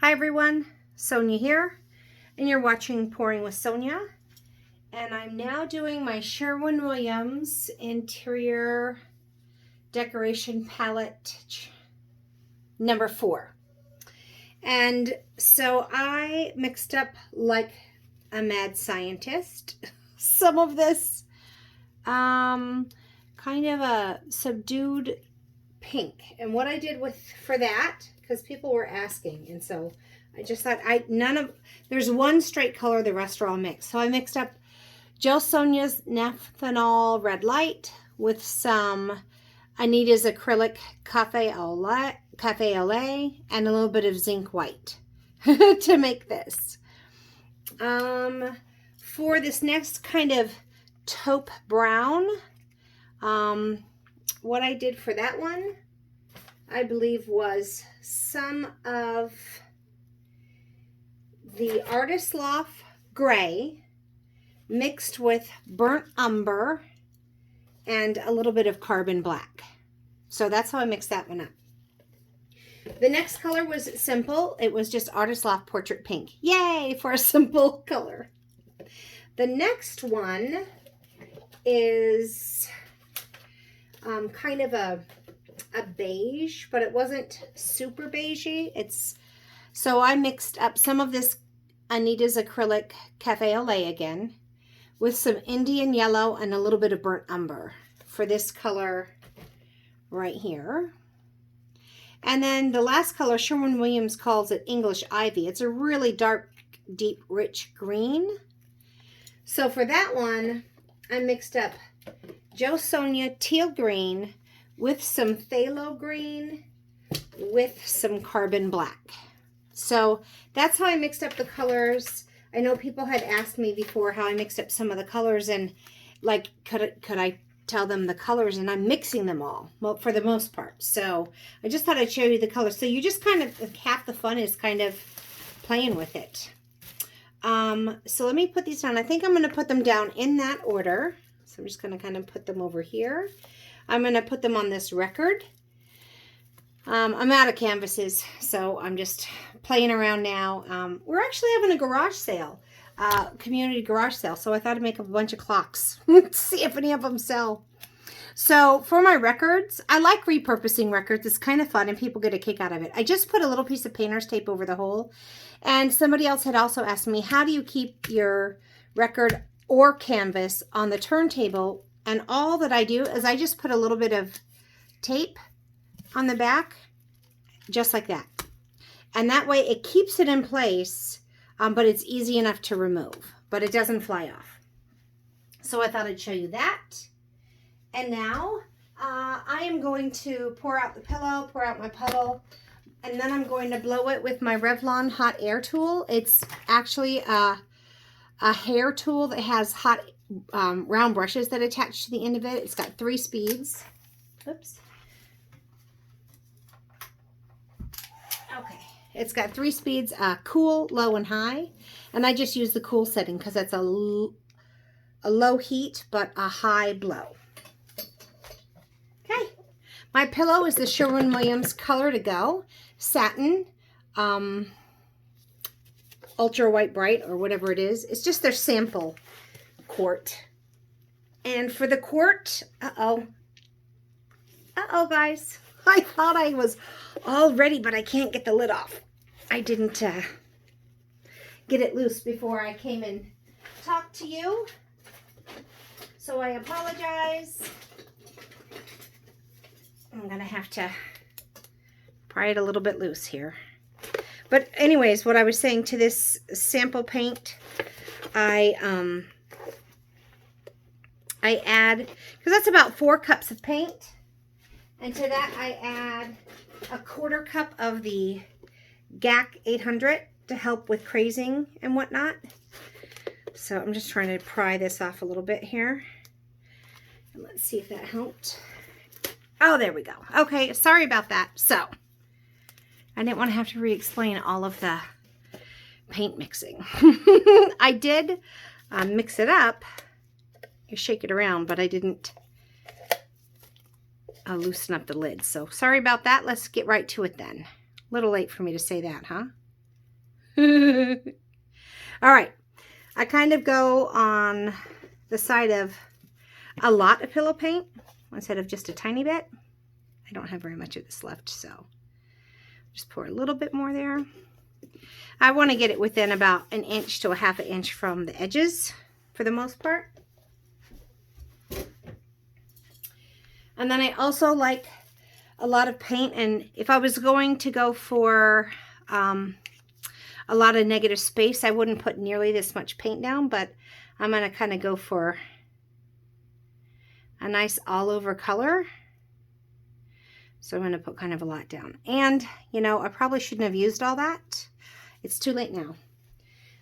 Hi everyone, Sonja here, and you're watching Pouring with Sonja. And I'm now doing my Sherwin Williams interior decoration palette number 4. And so I mixed up like a mad scientist some of this kind of a subdued pink. And what I did for that, because people were asking, and so I just thought there's one straight color, the rest are all mixed. So I mixed up Joe Sonja's Naphthenol Red Light with some Anita's Acrylic Cafe au lait and a little bit of zinc white to make this. For this next kind of taupe brown, what I did for that one, I believe, was some of the Artist Loft Gray mixed with burnt umber and a little bit of carbon black. So that's how I mixed that one up. The next color was simple. It was just Artist Loft Portrait Pink. Yay for a simple color. The next one is kind of a beige, but it wasn't super beigey. So I mixed up some of this Anita's Acrylic Cafe au lait again with some Indian yellow and a little bit of burnt umber for this color right here. And then the last color, Sherwin Williams calls it English Ivy. It's a really dark, deep, rich green. So for that one, I mixed up Joe Sonja Teal Green with some phthalo green with some carbon black. So that's how I mixed up the colors. I know people had asked me before how I mixed up some of the colors, and like, could I tell them the colors, and I'm mixing them all for the most part. So I just thought I'd show you the colors. So you just kind of, half the fun is kind of playing with it. So let me put these down. I think I'm going to put them down in that order. So I'm just going to kind of put them over here. I'm going to put them on this record. I'm out of canvases, so I'm just playing around now. We're actually having a garage sale, community garage sale, so I thought I'd make up a bunch of clocks to see if any of them sell. So for my records, I like repurposing records. It's kind of fun, and people get a kick out of it. I just put a little piece of painter's tape over the hole, and somebody else had also asked me, how do you keep your record or canvas on the turntable? And all that I do is I just put a little bit of tape on the back, just like that. And that way it keeps it in place, but it's easy enough to remove, but it doesn't fly off. So I thought I'd show you that. And now I am going to pour out the pillow, pour out my puddle, and then I'm going to blow it with my Revlon hot air tool. It's actually a hair tool that has hot round brushes that attach to the end of it. It's got 3 speeds. Oops. Okay. It's got 3 speeds, cool, low, and high. And I just use the cool setting because that's a low heat, but a high blow. Okay. My pillow is the Sherwin Williams Color to Go Satin Ultra White Bright, or whatever it is. It's just their sample quart. And for the quart, uh-oh guys, I thought I was all ready, but I can't get the lid off. I didn't get it loose before I came and talked to you, so I apologize. I'm gonna have to pry it a little bit loose here. But anyways, what I was saying, to this sample paint, I add, because that's about 4 cups of paint, and to that I add a 1/4 cup of the GAC 800 to help with crazing and whatnot. So I'm just trying to pry this off a little bit here. And let's see if that helped. Oh, there we go. Okay, sorry about that. So I didn't want to have to re-explain all of the paint mixing. I did mix it up. You shake it around, but I didn't loosen up the lid. So sorry about that. Let's get right to it then. A little late for me to say that, huh? All right. I kind of go on the side of a lot of pillow paint instead of just a tiny bit. I don't have very much of this left, so just pour a little bit more there. I want to get it within about 1 inch to a 1/2 inch from the edges for the most part. And then I also like a lot of paint, and if I was going to go for a lot of negative space, I wouldn't put nearly this much paint down, but I'm going to kind of go for a nice all over color. So I'm going to put kind of a lot down. And, you know, I probably shouldn't have used all that. It's too late now.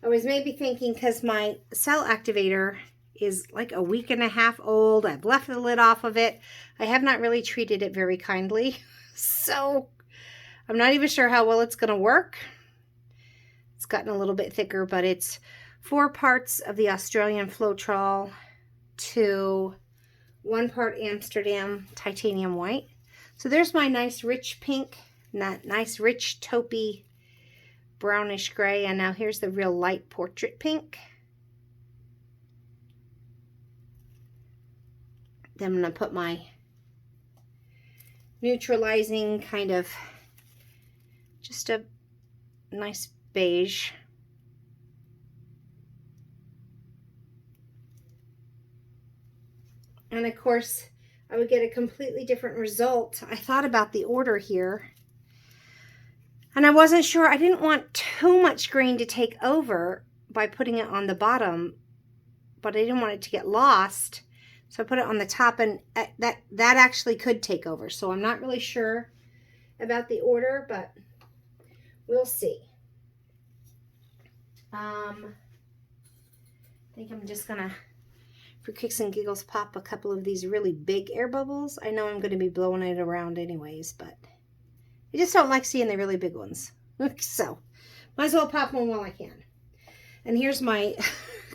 I was maybe thinking because my cell activator is like a 1.5 weeks old. I've left the lid off of it. I have not really treated it very kindly. So I'm not even sure how well it's going to work. It's gotten a little bit thicker, but it's 4 parts of the Australian Floetrol to 1 part Amsterdam titanium white. So there's my nice rich pink, nice rich taupey brownish gray, and now here's the real light portrait pink. Then I'm going to put my neutralizing kind of just a nice beige. And of course, I would get a completely different result. I thought about the order here, and I wasn't sure. I didn't want too much green to take over by putting it on the bottom, but I didn't want it to get lost. So I put it on the top, and that actually could take over. So I'm not really sure about the order, but we'll see. I think I'm just gonna, for kicks and giggles, pop a couple of these really big air bubbles. I know I'm going to be blowing it around anyways, but I just don't like seeing the really big ones. So might as well pop one while I can. And here's my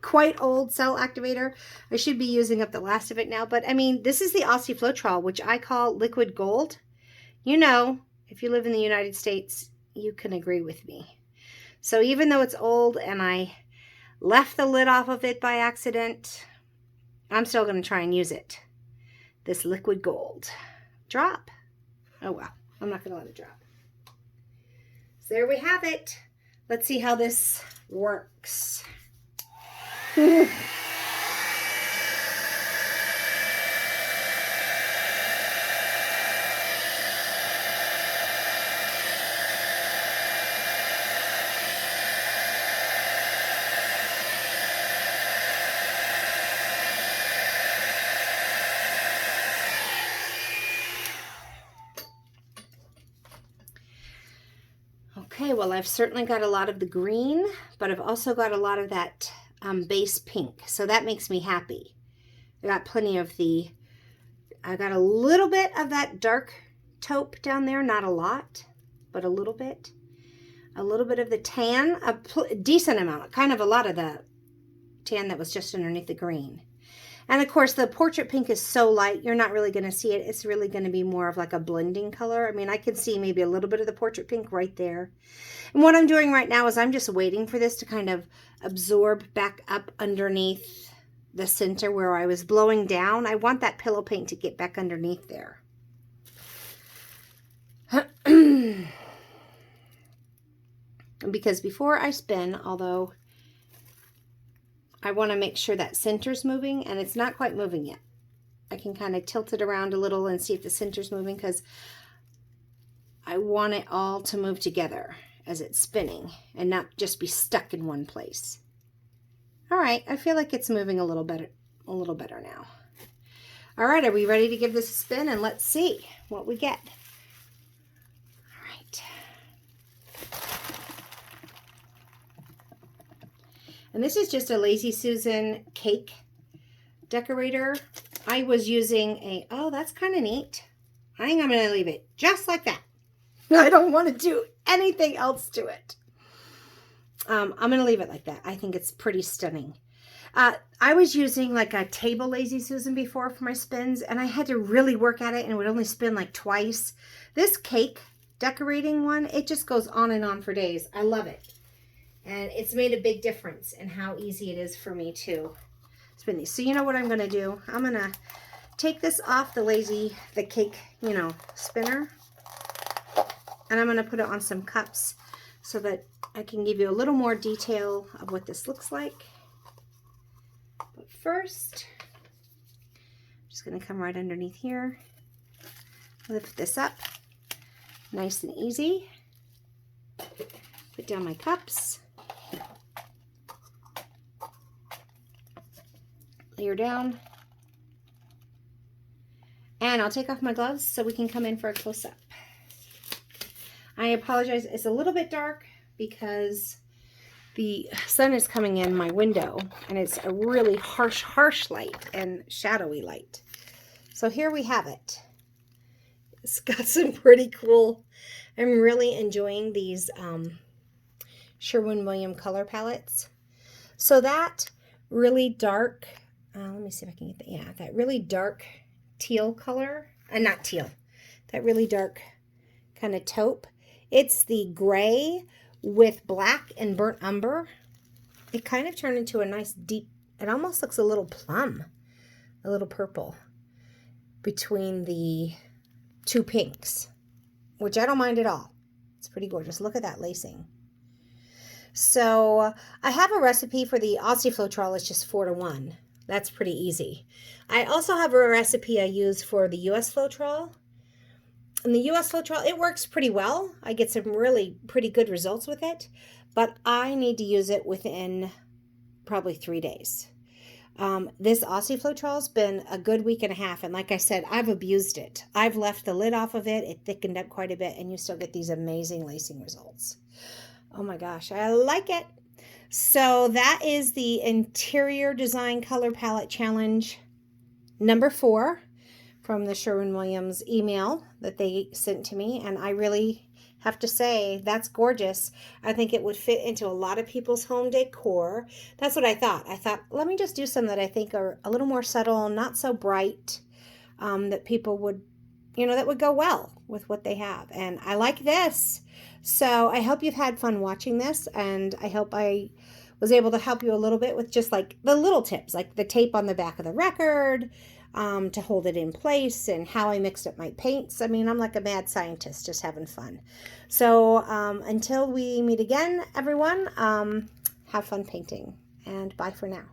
quite old cell activator. I should be using up the last of it now, but I mean, this is the Aussie Floetrol, which I call liquid gold. You know, if you live in the United States, you can agree with me. So even though it's old and I left the lid off of it by accident, I'm still going to try and use it. This liquid gold. Drop. Oh well, I'm not going to let it drop. So there we have it. Let's see how this works. Okay, well, I've certainly got a lot of the green, but I've also got a lot of that base pink, so that makes me happy. I got plenty of I got a little bit of that dark taupe down there, not a lot, but a little bit. A little bit of the tan, a decent amount, kind of a lot of the tan that was just underneath the green. And of course, the portrait pink is so light, you're not really going to see it. It's really going to be more of like a blending color. I mean, I can see maybe a little bit of the portrait pink right there. And what I'm doing right now is I'm just waiting for this to kind of absorb back up underneath the center where I was blowing down. I want that pillow paint to get back underneath there. Because before I spin, although I want to make sure that center's moving, and it's not quite moving yet. I can kind of tilt it around a little and see if the center's moving, because I want it all to move together as it's spinning and not just be stuck in one place. All right, I feel like it's moving a little better now. All right, are we ready to give this a spin? And let's see what we get. All right. And this is just a Lazy Susan cake decorator. I was using oh, that's kind of neat. I think I'm going to leave it just like that. I don't want to do anything else to it. I'm going to leave it like that. I think it's pretty stunning. I was using like a table Lazy Susan before for my spins, and I had to really work at it, and it would only spin like twice. This cake decorating one, it just goes on and on for days. I love it. And it's made a big difference in how easy it is for me to spin these. So you know what I'm going to do? I'm going to take this off the cake, spinner. And I'm going to put it on some cups so that I can give you a little more detail of what this looks like. But first, I'm just going to come right underneath here. Lift this up. Nice and easy. Put down my cups. Layer down. And I'll take off my gloves so we can come in for a close-up. I apologize, it's a little bit dark because the sun is coming in my window and it's a really harsh light and shadowy light. So here we have it. It's got some pretty cool, I'm really enjoying these Sherwin Williams color palettes. So that really dark, let me see if I can get that really dark teal color, not teal, that really dark kind of taupe. It's the gray with black and burnt umber. It kind of turned into a nice deep, it almost looks a little plum, a little purple between the two pinks, which I don't mind at all. It's pretty gorgeous. Look at that lacing. So I have a recipe for the Aussie Floetrol. It's just 4-to-1. That's pretty easy. I also have a recipe I use for the US Floetrol. And the US Floetrol, it works pretty well. I get some really pretty good results with it, but I need to use it within probably 3 days. This Aussie Floetrol's been a good week and a half, and like I said, I've abused it. I've left the lid off of it. It thickened up quite a bit, and you still get these amazing lacing results. Oh my gosh, I like it. So that is the Interior Design Color Palette Challenge number 4 from the Sherwin Williams email that they sent to me. And I really have to say, that's gorgeous. I think it would fit into a lot of people's home decor. That's what I thought. I thought, let me just do some that I think are a little more subtle, not so bright, that people would, that would go well with what they have. And I like this. So I hope you've had fun watching this, and I hope I was able to help you a little bit with just like the little tips, like the tape on the back of the record, to hold it in place, and how I mixed up my paints. I mean, I'm like a mad scientist, just having fun. So until we meet again, everyone, have fun painting, and bye for now.